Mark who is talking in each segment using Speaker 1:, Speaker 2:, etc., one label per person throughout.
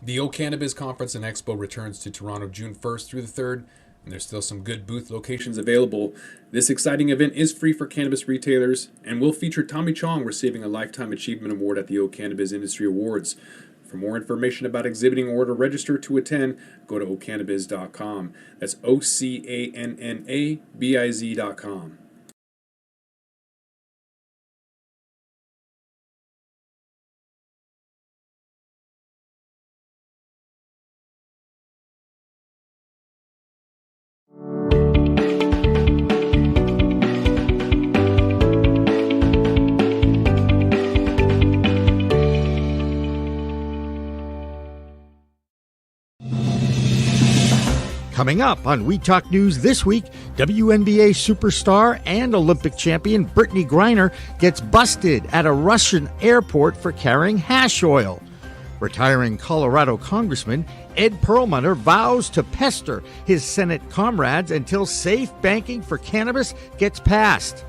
Speaker 1: The O Cannabis Conference and Expo returns to Toronto June 1st through the 3rd, and there's still some good booth locations available. This exciting event is free for cannabis retailers and will feature Tommy Chong receiving a Lifetime Achievement Award at the O Cannabis Industry Awards. For more information about exhibiting or to register to attend, go to ocannabis.com. That's OCANNABIZ.com.
Speaker 2: Coming up on We Talk News this week, WNBA superstar and Olympic champion Brittany Griner gets busted at a Russian airport for carrying hash oil. Retiring Colorado Congressman Ed Perlmutter vows to pester his Senate comrades until safe banking for cannabis gets passed.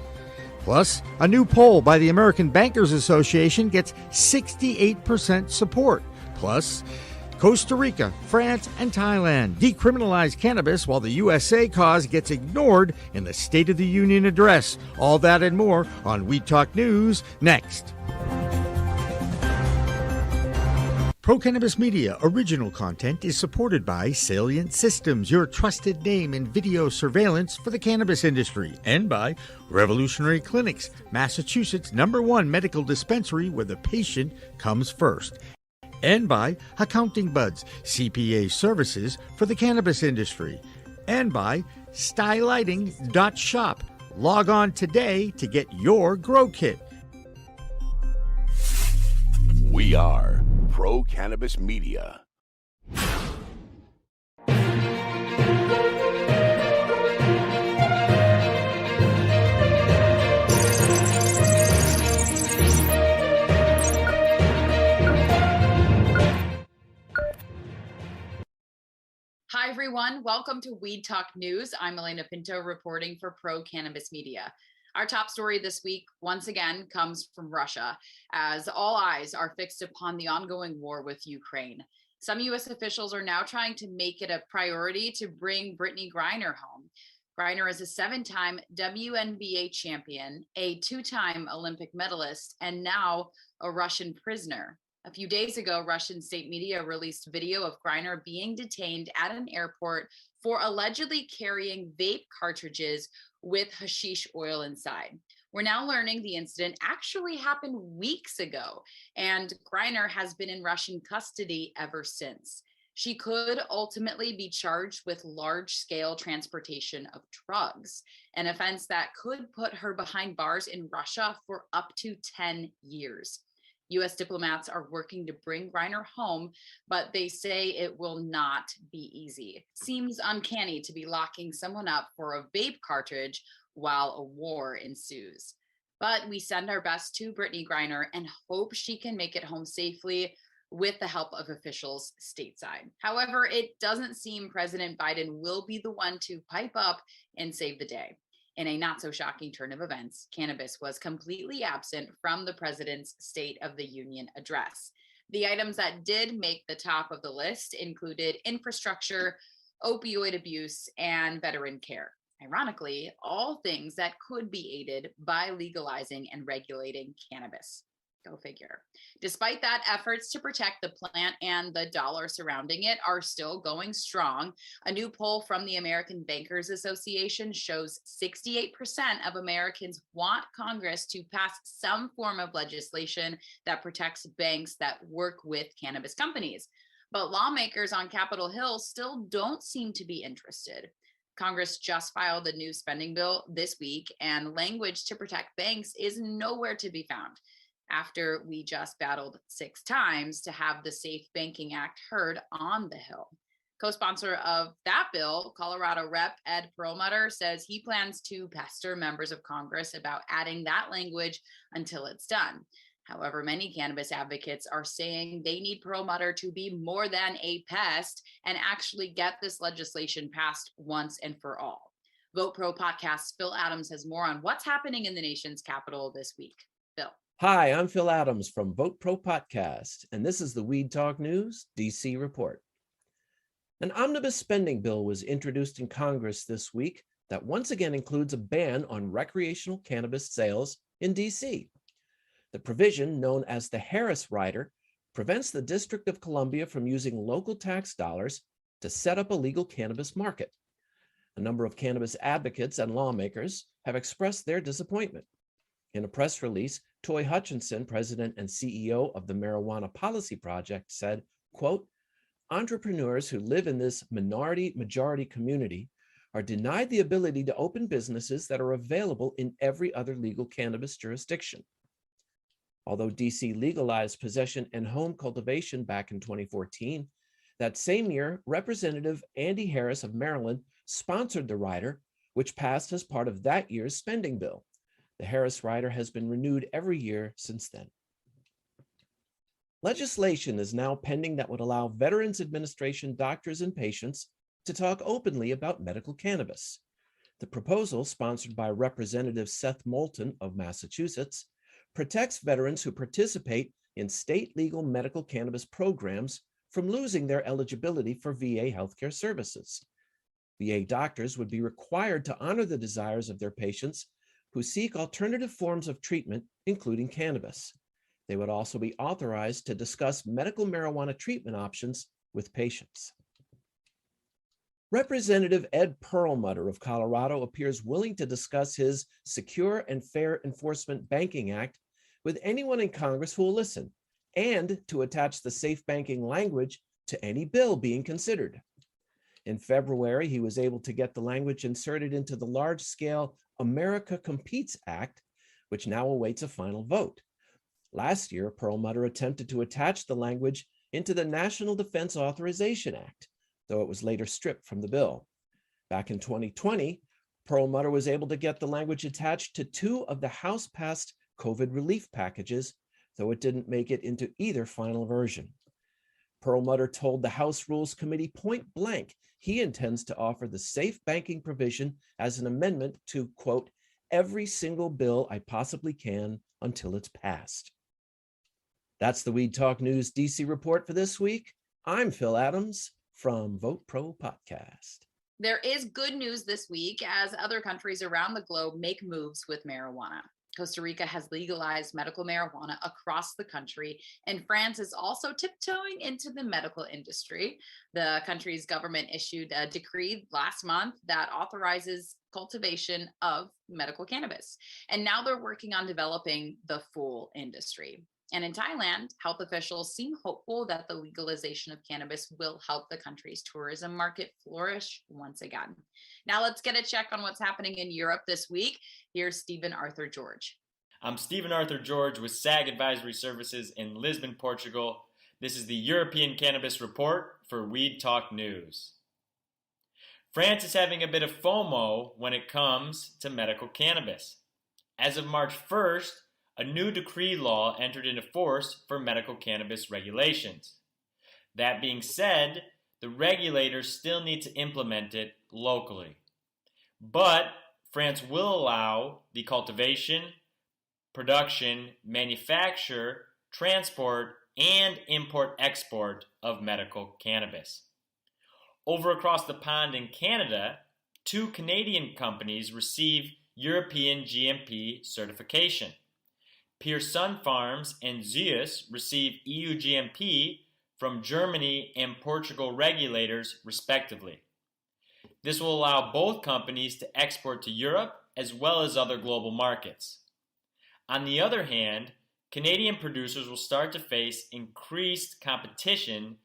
Speaker 2: Plus, a new poll by the American Bankers Association gets 68% support. Plus, Costa Rica, France, and Thailand decriminalize cannabis while the USA cause gets ignored in the State of the Union address. All that and more on We Talk News next. Pro Cannabis Media original content is supported by Salient Systems, your trusted name in video surveillance for the cannabis industry, and by Revolutionary Clinics, Massachusetts' #1 medical dispensary where the patient comes first. And by Accounting Buds, CPA services for the cannabis industry. And by stylighting.shop. Log on today to get your grow kit.
Speaker 3: We are Pro Cannabis Media.
Speaker 4: Hi, everyone. Welcome to Weed Talk News. I'm Elena Pinto reporting for Pro Cannabis Media. Our top story this week, once again, comes from Russia, as all eyes are fixed upon the ongoing war with Ukraine. Some U.S. officials are now trying to make it a priority to bring Brittany Griner home. Griner is a 7-time WNBA champion, a 2-time Olympic medalist, and now a Russian prisoner. A few days ago, Russian state media released video of Griner being detained at an airport for allegedly carrying vape cartridges with hashish oil inside. We're now learning the incident actually happened weeks ago, and Griner has been in Russian custody ever since. She could ultimately be charged with large-scale transportation of drugs, an offense that could put her behind bars in Russia for up to 10 years. U.S. diplomats are working to bring Griner home, but they say it will not be easy. Seems uncanny to be locking someone up for a vape cartridge while a war ensues. But we send our best to Brittany Griner and hope she can make it home safely with the help of officials stateside. However, it doesn't seem President Biden will be the one to pipe up and save the day. In a not so shocking turn of events, cannabis was completely absent from the president's State of the Union address. The items that did make the top of the list included infrastructure, opioid abuse, and veteran care. Ironically, all things that could be aided by legalizing and regulating cannabis. Go figure. Despite that, efforts to protect the plant and the dollar surrounding it are still going strong. A new poll from the American Bankers Association shows 68% of Americans want Congress to pass some form of legislation that protects banks that work with cannabis companies. But lawmakers on Capitol Hill still don't seem to be interested. Congress just filed a new spending bill this week, and language to protect banks is nowhere to be found, after we just battled 6 times to have the Safe Banking Act heard on the Hill. Co-sponsor of that bill, Colorado Rep. Ed Perlmutter, says he plans to pester members of Congress about adding that language until it's done. However, many cannabis advocates are saying they need Perlmutter to be more than a pest and actually get this legislation passed once and for all. Vote Pro podcast's Phil Adams has more on what's happening in the nation's capital this week. Phil.
Speaker 5: Hi, I'm Phil Adams from Vote Pro Podcast, and this is the Weed Talk News DC Report. An omnibus spending bill was introduced in Congress this week that once again includes a ban on recreational cannabis sales in DC. The provision, known as the Harris Rider, prevents the District of Columbia from using local tax dollars to set up a legal cannabis market. A number of cannabis advocates and lawmakers have expressed their disappointment. In a press release, Toy Hutchinson, president and CEO of the Marijuana Policy Project, said, quote, entrepreneurs who live in this minority-majority community are denied the ability to open businesses that are available in every other legal cannabis jurisdiction. Although DC legalized possession and home cultivation back in 2014, that same year, Representative Andy Harris of Maryland sponsored the rider, which passed as part of that year's spending bill. The Harris Rider has been renewed every year since then. Legislation is now pending that would allow Veterans Administration doctors and patients to talk openly about medical cannabis. The proposal, sponsored by Representative Seth Moulton of Massachusetts, protects veterans who participate in state legal medical cannabis programs from losing their eligibility for VA healthcare services. VA doctors would be required to honor the desires of their patients who seek alternative forms of treatment, including cannabis. They would also be authorized to discuss medical marijuana treatment options with patients. Representative Ed Perlmutter of Colorado appears willing to discuss his Secure and Fair Enforcement Banking Act with anyone in Congress who will listen, and to attach the safe banking language to any bill being considered. In February, he was able to get the language inserted into the large-scale America Competes Act, which now awaits a final vote. Last year, Perlmutter attempted to attach the language into the National Defense Authorization Act, though it was later stripped from the bill. Back in 2020, Perlmutter was able to get the language attached to two of the House-passed COVID relief packages, though it didn't make it into either final version. Perlmutter told the House Rules Committee point blank he intends to offer the safe banking provision as an amendment to, quote, every single bill I possibly can until it's passed. That's the Weed Talk News DC report for this week. I'm Phil Adams from Vote Pro Podcast.
Speaker 4: There is good news this week as other countries around the globe make moves with marijuana. Costa Rica has legalized medical marijuana across the country, and France is also tiptoeing into the medical industry. The country's government issued a decree last month that authorizes cultivation of medical cannabis, and now they're working on developing the full industry. And in Thailand, health officials seem hopeful that the legalization of cannabis will help the country's tourism market flourish once again. Now let's get a check on what's happening in Europe this week. Here's Stephen Arthur George.
Speaker 6: I'm Stephen Arthur George with SAG Advisory Services in Lisbon, Portugal. This is the European Cannabis Report for Weed Talk News. France is having a bit of FOMO when it comes to medical cannabis. As of March 1st, a new decree law entered into force for medical cannabis regulations. That being said, the regulators still need to implement it locally. But France will allow the cultivation, production, manufacture, transport, and import-export of medical cannabis. Over across the pond in Canada, 2 Canadian companies receive European GMP certification. Pure Sun Farms and Zeus receive EU GMP from Germany and Portugal regulators, respectively. This will allow both companies to export to Europe as well as other global markets. On the other hand, Canadian producers will start to face increased competition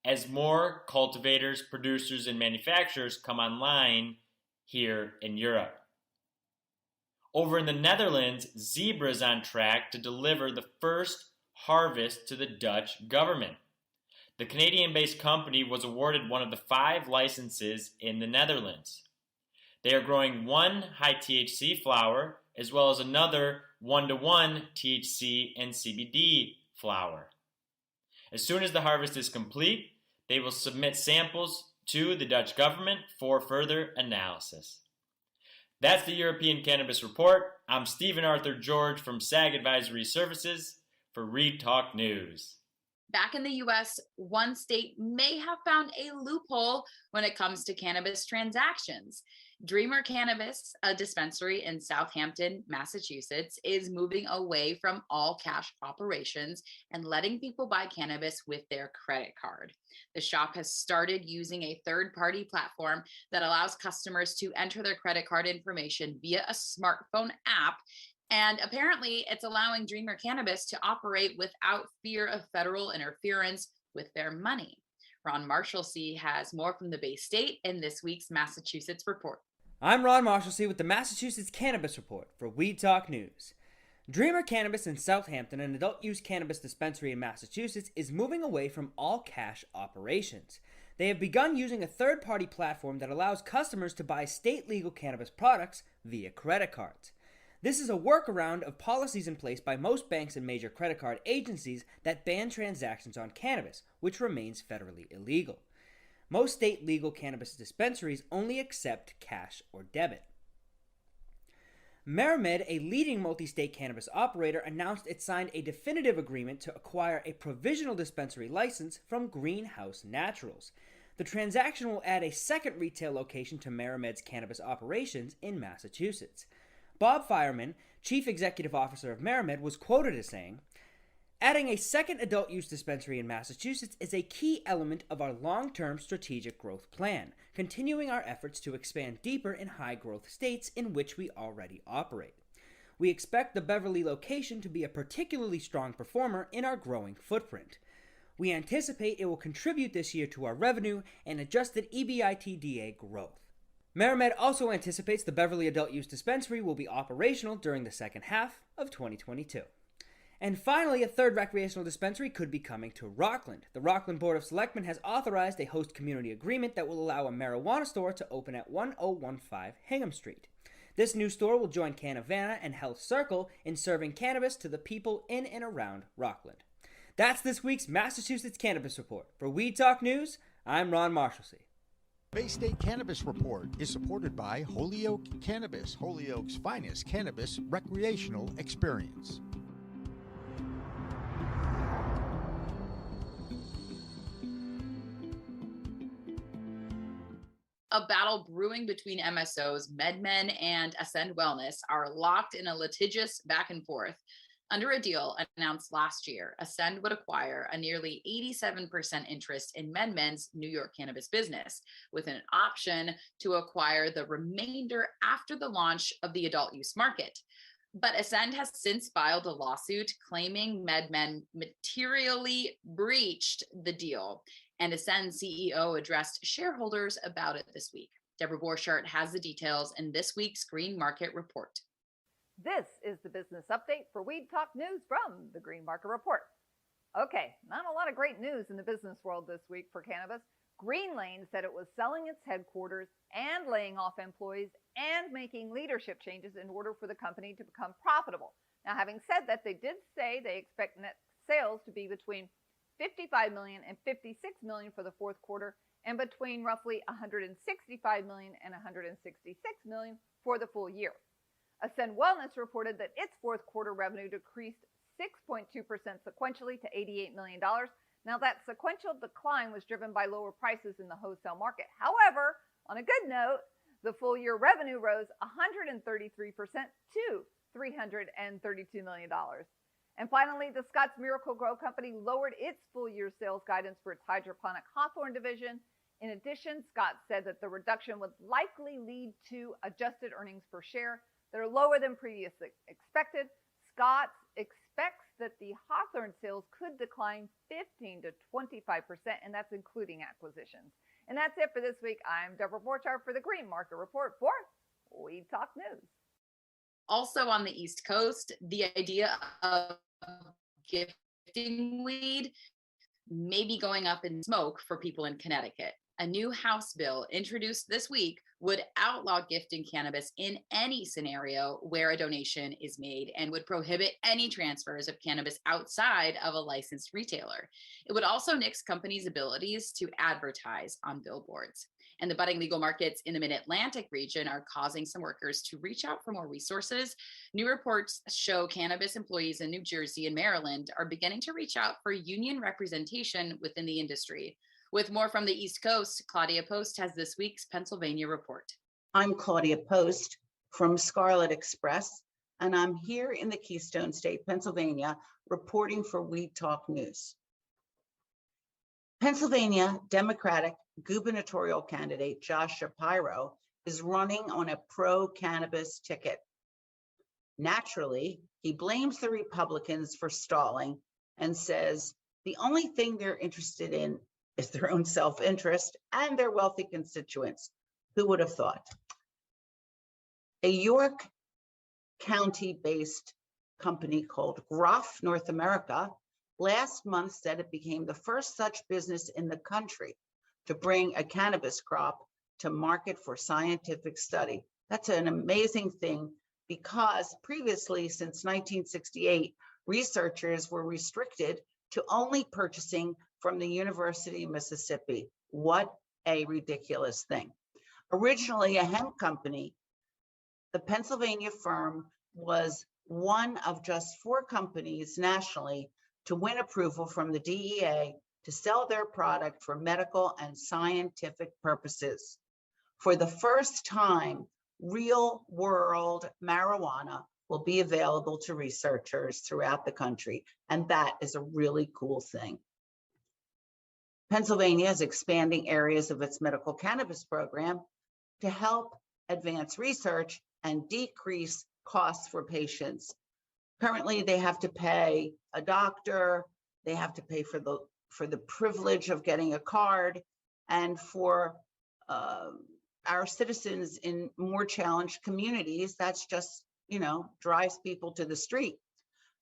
Speaker 6: as more cultivators, producers, and manufacturers come online here in Europe. Over in the Netherlands, Zebra is on track to deliver the first harvest to the Dutch government. The Canadian-based company was awarded one of the 5 licenses in the Netherlands. They are growing 1 high THC flower as well as another 1-to-1 THC and CBD flower. As soon as the harvest is complete, they will submit samples to the Dutch government for further analysis. That's the European Cannabis Report. I'm Stephen Arthur George from SAG Advisory Services for Reed Talk News.
Speaker 4: Back in the US, one state may have found a loophole when it comes to cannabis transactions. Dreamer Cannabis, a dispensary in Southampton, Massachusetts, is moving away from all cash operations and letting people buy cannabis with their credit card. The shop has started using a third-party platform that allows customers to enter their credit card information via a smartphone app. And apparently, it's allowing Dreamer Cannabis to operate without fear of federal interference with their money. Ron Marshalsea has more from the Bay State in this week's Massachusetts Report.
Speaker 7: I'm Ron Marshalsea with the Massachusetts Cannabis Report for Weed Talk News. Dreamer Cannabis in Southampton, an adult-use cannabis dispensary in Massachusetts, is moving away from all cash operations. They have begun using a third-party platform that allows customers to buy state-legal cannabis products via credit cards. This is a workaround of policies in place by most banks and major credit card agencies that ban transactions on cannabis, which remains federally illegal. Most state legal cannabis dispensaries only accept cash or debit. MariMed, a leading multi-state cannabis operator, announced it signed a definitive agreement to acquire a provisional dispensary license from Greenhouse Naturals. The transaction will add a second retail location to MariMed's cannabis operations in Massachusetts. Bob Fireman, chief executive officer of MariMed, was quoted as saying, "Adding a second adult-use dispensary in Massachusetts is a key element of our long-term strategic growth plan, continuing our efforts to expand deeper in high-growth states in which we already operate. We expect the Beverly location to be a particularly strong performer in our growing footprint. We anticipate it will contribute this year to our revenue and adjusted EBITDA growth." MariMed also anticipates the Beverly adult-use dispensary will be operational during the second half of 2022. And finally, a third recreational dispensary could be coming to Rockland. The Rockland Board of Selectmen has authorized a host community agreement that will allow a marijuana store to open at 1015 Hingham Street. This new store will join Canavana and Health Circle in serving cannabis to the people in and around Rockland. That's this week's Massachusetts Cannabis Report. For Weed Talk News, I'm Ron Marshalsea.
Speaker 2: Bay State Cannabis Report is supported by Holyoke Cannabis, Holyoke's finest cannabis recreational experience.
Speaker 4: A battle brewing between MSOs, MedMen, and Ascend Wellness are locked in a litigious back and forth. Under a deal announced last year, Ascend would acquire a nearly 87% interest in MedMen's New York cannabis business, with an option to acquire the remainder after the launch of the adult use market. But Ascend has since filed a lawsuit claiming MedMen materially breached the deal, and Ascend CEO addressed shareholders about it this week. Deborah Borchardt has the details in this week's Green Market Report.
Speaker 8: This is the business update for Weed Talk News from the Green Market Report. Okay, not a lot of great news in the business world this week for cannabis. Greenlane said it was selling its headquarters and laying off employees and making leadership changes in order for the company to become profitable. Now, having said that, they did say they expect net sales to be between $55 million and $56 million for the fourth quarter and between roughly $165 million and $166 million for the full year. Ascend Wellness reported that its fourth quarter revenue decreased 6.2% sequentially to $88 million. Now, that sequential decline was driven by lower prices in the wholesale market. However, on a good note, the full year revenue rose 133% to $332 million. And finally, the Scotts Miracle-Gro Company lowered its full year sales guidance for its hydroponic hawthorn division. In addition, Scott said that the reduction would likely lead to adjusted earnings per share that are lower than previously expected. Scott expects that the hawthorn sales could decline 15 to 25%, and that's including acquisitions. And that's it for this week. I'm Deborah Borchardt for the Green Market Report for Weed Talk News.
Speaker 4: Also on the East Coast, the idea of gifting weed may be going up in smoke for people in Connecticut. A new House bill introduced this week would outlaw gifting cannabis in any scenario where a donation is made and would prohibit any transfers of cannabis outside of a licensed retailer. It would also nix companies' abilities to advertise on billboards. And the budding legal markets in the Mid-Atlantic region are causing some workers to reach out for more resources. New reports show cannabis employees in New Jersey and Maryland are beginning to reach out for union representation within the industry. With more from the East Coast, Claudia Post has this week's Pennsylvania report.
Speaker 9: I'm Claudia Post from Scarlet Express, and I'm here in the Keystone State, Pennsylvania, reporting for Weed Talk News. Pennsylvania Democratic gubernatorial candidate Josh Shapiro is running on a pro-cannabis ticket. Naturally, he blames the Republicans for stalling and says the only thing they're interested in is their own self-interest and their wealthy constituents. Who would have thought? A York County-based company called Groff North America last month said it became the first such business in the country to bring a cannabis crop to market for scientific study. That's an amazing thing because previously, since 1968, researchers were restricted to only purchasing from the University of Mississippi. What a ridiculous thing. Originally a hemp company, the Pennsylvania firm was one of just 4 companies nationally to win approval from the DEA to sell their product for medical and scientific purposes. For the first time, real world marijuana will be available to researchers throughout the country, and that is a really cool thing. Pennsylvania is expanding areas of its medical cannabis program to help advance research and decrease costs for patients. Currently, they have to pay a doctor, they have to pay for the privilege of getting a card, and for our citizens in more challenged communities, that's just, drives people to the street.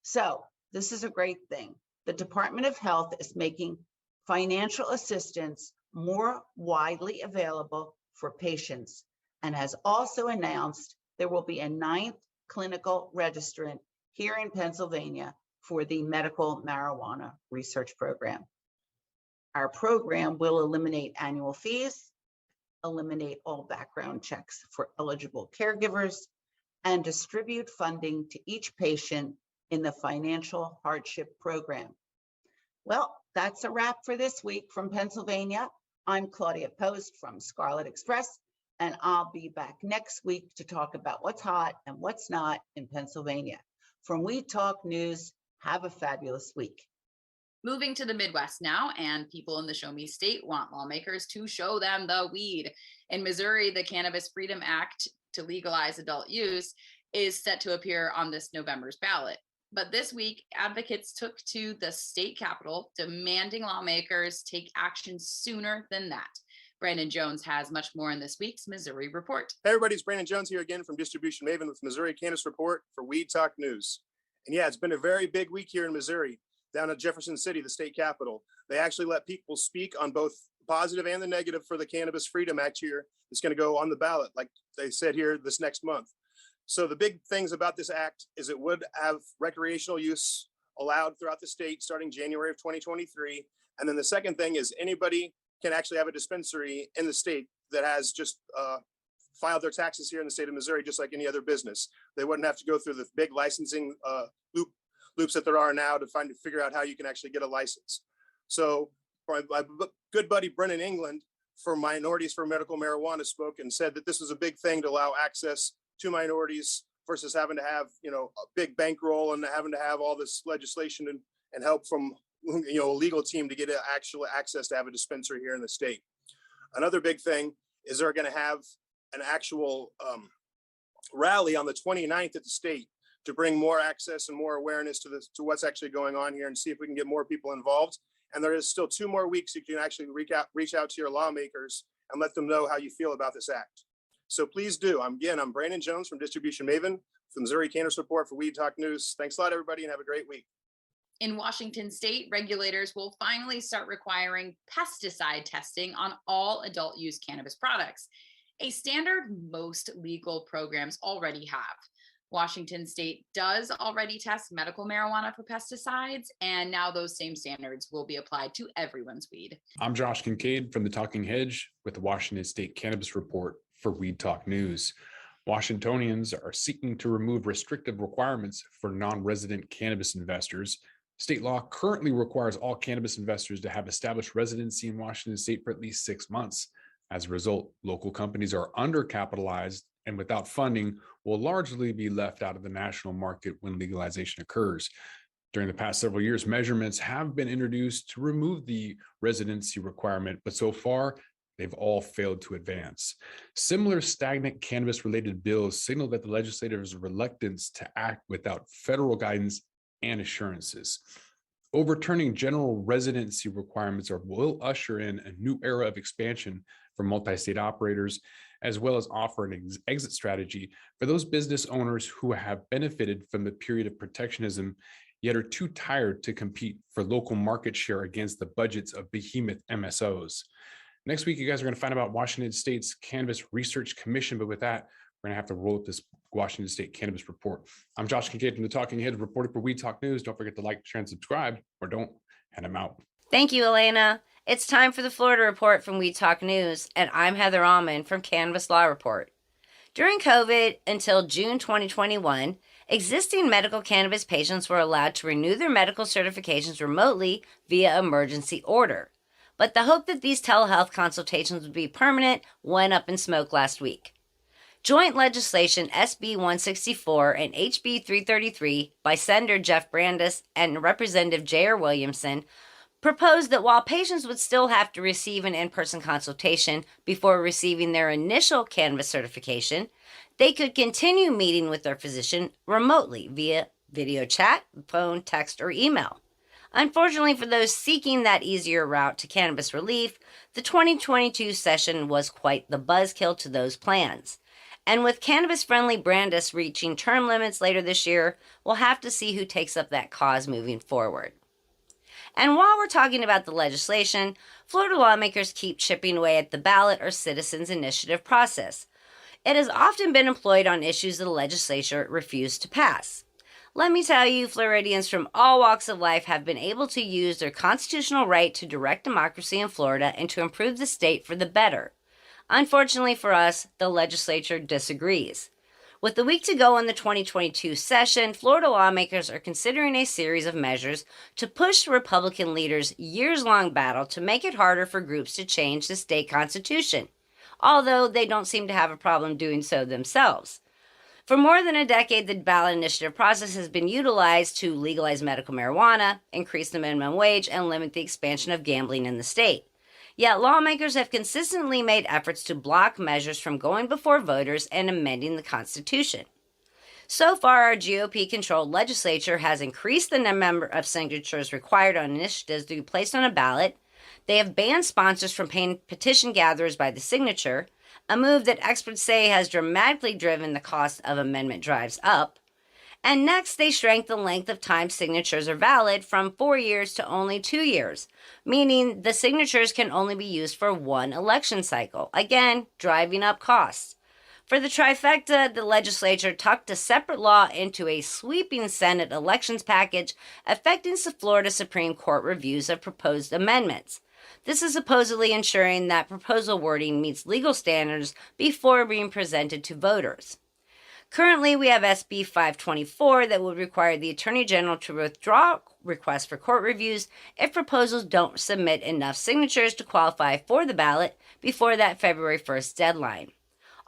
Speaker 9: So this is a great thing. The Department of Health is making financial assistance more widely available for patients and has also announced there will be a 9th clinical registrant here in Pennsylvania for the medical marijuana research program. Our program will eliminate annual fees, eliminate all background checks for eligible caregivers, and distribute funding to each patient in the financial hardship program. Well, that's a wrap for this week from Pennsylvania. I'm Claudia Post from Scarlet Express, and I'll be back next week to talk about what's hot and what's not in Pennsylvania. From Weed Talk News, have a fabulous week.
Speaker 4: Moving to the Midwest now, and people in the Show Me State want lawmakers to show them the weed. In Missouri, the Cannabis Freedom Act to legalize adult use is set to appear on this November's ballot. But this week, advocates took to the state capitol demanding lawmakers take action sooner than that. Brandon Jones has much more in this week's Missouri Report.
Speaker 10: Hey everybody, it's Brandon Jones here again from Distribution Maven with Missouri Cannabis Report for Weed Talk News. And yeah, it's been a very big week here in Missouri. Down at Jefferson City, the state capitol, they actually let people speak on both positive and the negative for the Cannabis Freedom Act here. It's going to go on the ballot, like they said here this next month. So the big things about this act is it would have recreational use allowed throughout the state starting January of 2023. And then the second thing is anybody can actually have a dispensary in the state that has just filed their taxes here in the state of Missouri, just like any other business. They wouldn't have to go through the big licensing loops that there are now to figure out how you can actually get a license. So my good buddy Brennan England for Minorities for Medical Marijuana spoke and said that this was a big thing to allow access to minorities versus having to have, a big bankroll and having to have all this legislation and help from, a legal team to get actual access to have a dispensary here in the state. Another big thing is they're going to have an actual rally on the 29th at the state to bring more access and more awareness to what's actually going on here and see if we can get more people involved. And there is still 2 more weeks you can actually reach out to your lawmakers and let them know how you feel about this act. So please do. I'm Brandon Jones from Distribution Maven, from Missouri Cannabis Report for Weed Talk News. Thanks a lot, everybody, and have a great week.
Speaker 4: In Washington state, regulators will finally start requiring pesticide testing on all adult use cannabis products, a standard most legal programs already have. Washington state does already test medical marijuana for pesticides, and now those same standards will be applied to everyone's weed.
Speaker 1: I'm Josh Kincaid from the Talking Hedge with the Washington State Cannabis Report for Weed Talk News. Washingtonians are seeking to remove restrictive requirements for non-resident cannabis investors. State law currently requires all cannabis investors to have established residency in Washington state for at least 6 months. As a result, local companies are undercapitalized and without funding will largely be left out of the national market when legalization occurs. During the past several years, measurements have been introduced to remove the residency requirement, but so far, they've all failed to advance. Similar stagnant cannabis-related bills signal that the legislature's reluctance to act without federal guidance and assurances. Overturning general residency requirements will usher in a new era of expansion for multi-state operators, as well as offer an exit strategy for those business owners who have benefited from the period of protectionism, yet are too tired to compete for local market share against the budgets of behemoth MSOs. Next week, you guys are going to find out about Washington State's Cannabis Research Commission, but with that, we're going to have to roll up this Washington State Cannabis Report. I'm Josh Kincaid from the Talking Head, reporter for Weed Talk News. Don't forget to like, share, and subscribe, or don't, and I'm out.
Speaker 11: Thank you, Elena. It's time for the Florida Report from Weed Talk News, and I'm Heather Alman from Cannabis Law Report. During COVID until June 2021, existing medical cannabis patients were allowed to renew their medical certifications remotely via emergency order. But the hope that these telehealth consultations would be permanent went up in smoke last week. Joint legislation SB 164 and HB 333 by Senator Jeff Brandes and Representative J.R. Williamson proposed that while patients would still have to receive an in-person consultation before receiving their initial cannabis certification, they could continue meeting with their physician remotely via video chat, phone, text, or email. Unfortunately, for those seeking that easier route to cannabis relief, the 2022 session was quite the buzzkill to those plans. And with cannabis-friendly Brandes reaching term limits later this year, we'll have to see who takes up that cause moving forward. And while we're talking about the legislation, Florida lawmakers keep chipping away at the ballot or citizens' initiative process. It has often been employed on issues the legislature refused to pass. Let me tell you, Floridians from all walks of life have been able to use their constitutional right to direct democracy in Florida and to improve the state for the better. Unfortunately for us, the legislature disagrees. With the week to go in the 2022 session, Florida lawmakers are considering a series of measures to push Republican leaders' years-long battle to make it harder for groups to change the state constitution, although they don't seem to have a problem doing so themselves. For more than a decade, the ballot initiative process has been utilized to legalize medical marijuana, increase the minimum wage, and limit the expansion of gambling in the state. Yet lawmakers have consistently made efforts to block measures from going before voters and amending the Constitution. So far, our GOP-controlled legislature has increased the number of signatures required on initiatives to be placed on a ballot. They have banned sponsors from paying petition gatherers by the signature, a move that experts say has dramatically driven the cost of amendment drives up. And next, they shrank the length of time signatures are valid from 4 years to only 2 years, meaning the signatures can only be used for one election cycle, again, driving up costs. For the trifecta, the legislature tucked a separate law into a sweeping Senate elections package affecting Florida Supreme Court reviews of proposed amendments. This is supposedly ensuring that proposal wording meets legal standards before being presented to voters. Currently, we have SB 524 that would require the Attorney General to withdraw requests for court reviews if proposals don't submit enough signatures to qualify for the ballot before that February 1st deadline.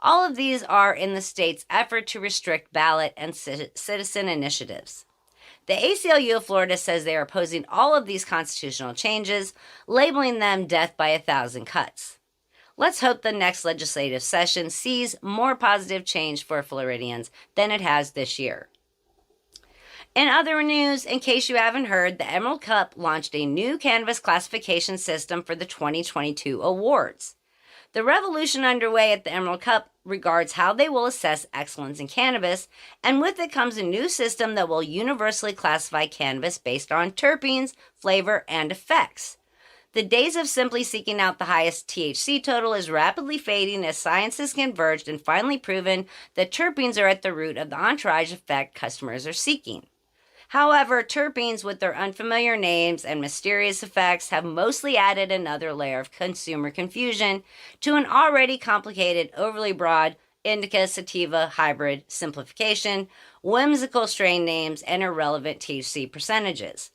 Speaker 11: All of these are in the state's effort to restrict ballot and citizen initiatives. The ACLU of Florida says they are opposing all of these constitutional changes, labeling them death by 1,000 cuts. Let's hope the next legislative session sees more positive change for Floridians than it has this year. In other news, in case you haven't heard, the Emerald Cup launched a new cannabis classification system for the 2022 awards. The revolution underway at the Emerald Cup regards how they will assess excellence in cannabis, and with it comes a new system that will universally classify cannabis based on terpenes, flavor, and effects. The days of simply seeking out the highest THC total is rapidly fading as science has converged and finally proven that terpenes are at the root of the entourage effect customers are seeking. However, terpenes with their unfamiliar names and mysterious effects have mostly added another layer of consumer confusion to an already complicated, overly broad indica sativa hybrid simplification, whimsical strain names, and irrelevant THC percentages.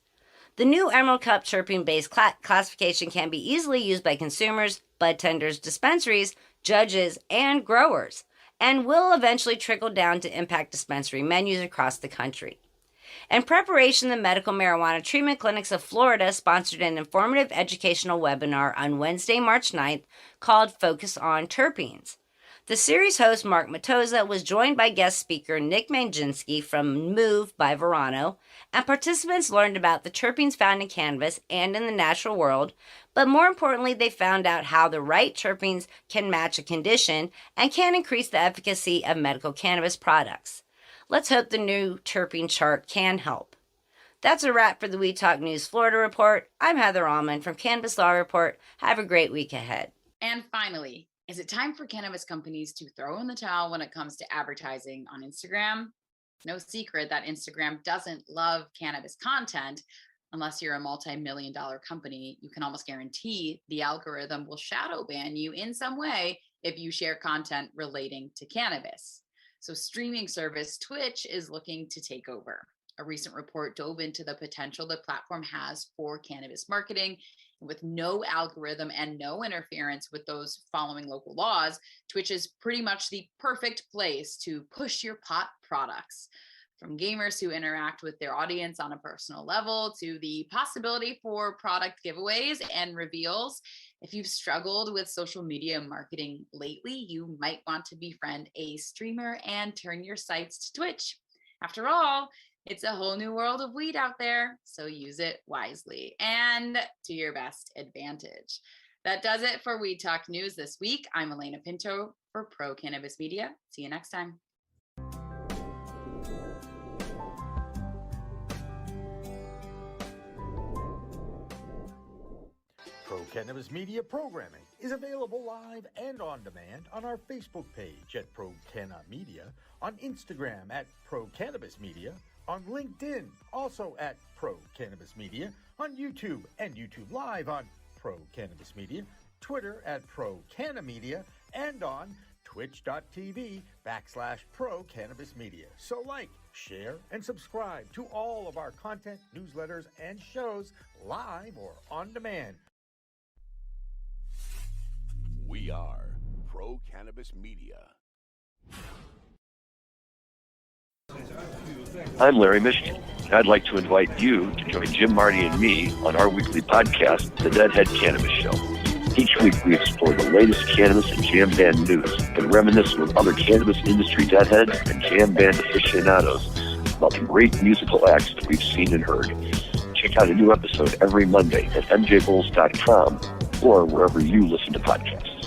Speaker 11: The new Emerald Cup terpene-based classification can be easily used by consumers, bud tenders, dispensaries, judges, and growers, and will eventually trickle down to impact dispensary menus across the country. In preparation, the Medical Marijuana Treatment Clinics of Florida sponsored an informative educational webinar on Wednesday, March 9th called Focus on Terpenes. The series host, Mark Matoza, was joined by guest speaker Nick Manginski from Move by Verano, and participants learned about the terpenes found in cannabis and in the natural world, but more importantly, they found out how the right terpenes can match a condition and can increase the efficacy of medical cannabis products. Let's hope the new terpene chart can help. That's a wrap for the We Talk News Florida Report. I'm Heather Allman from Cannabis Law Report. Have a great week ahead.
Speaker 4: And finally, is it time for cannabis companies to throw in the towel when it comes to advertising on Instagram? No secret that Instagram doesn't love cannabis content. Unless you're a multi-million-dollar company, you can almost guarantee the algorithm will shadow ban you in some way if you share content relating to cannabis. So streaming service Twitch is looking to take over. A recent report dove into the potential the platform has for cannabis marketing. With no algorithm and no interference with those following local laws, Twitch is pretty much the perfect place to push your pot products. From gamers who interact with their audience on a personal level to the possibility for product giveaways and reveals. If you've struggled with social media marketing lately, you might want to befriend a streamer and turn your sites to Twitch. After all, it's a whole new world of weed out there, so use it wisely and to your best advantage. That does it for Weed Talk News this week. I'm Elena Pinto for Pro Cannabis Media. See you next time.
Speaker 2: Pro Cannabis Media programming is available live and on demand on our Facebook page at Pro Canna Media, on Instagram at Pro Cannabis Media, on LinkedIn also at Pro Cannabis Media, on YouTube and YouTube Live on Pro Cannabis Media, Twitter at Pro Canna Media, and on twitch.tv/Pro Cannabis Media. So like, share, and subscribe to all of our content, newsletters, and shows live or on demand.
Speaker 3: We are Pro Cannabis Media.
Speaker 12: I'm Larry Michigan. I'd like to invite you to join Jim, Marty, and me on our weekly podcast, The Deadhead Cannabis Show. Each week we explore the latest cannabis and jam band news and reminisce with other cannabis industry deadheads and jam band aficionados about the great musical acts that we've seen and heard. Check out a new episode every Monday at mjbulls.com or wherever you listen to podcasts.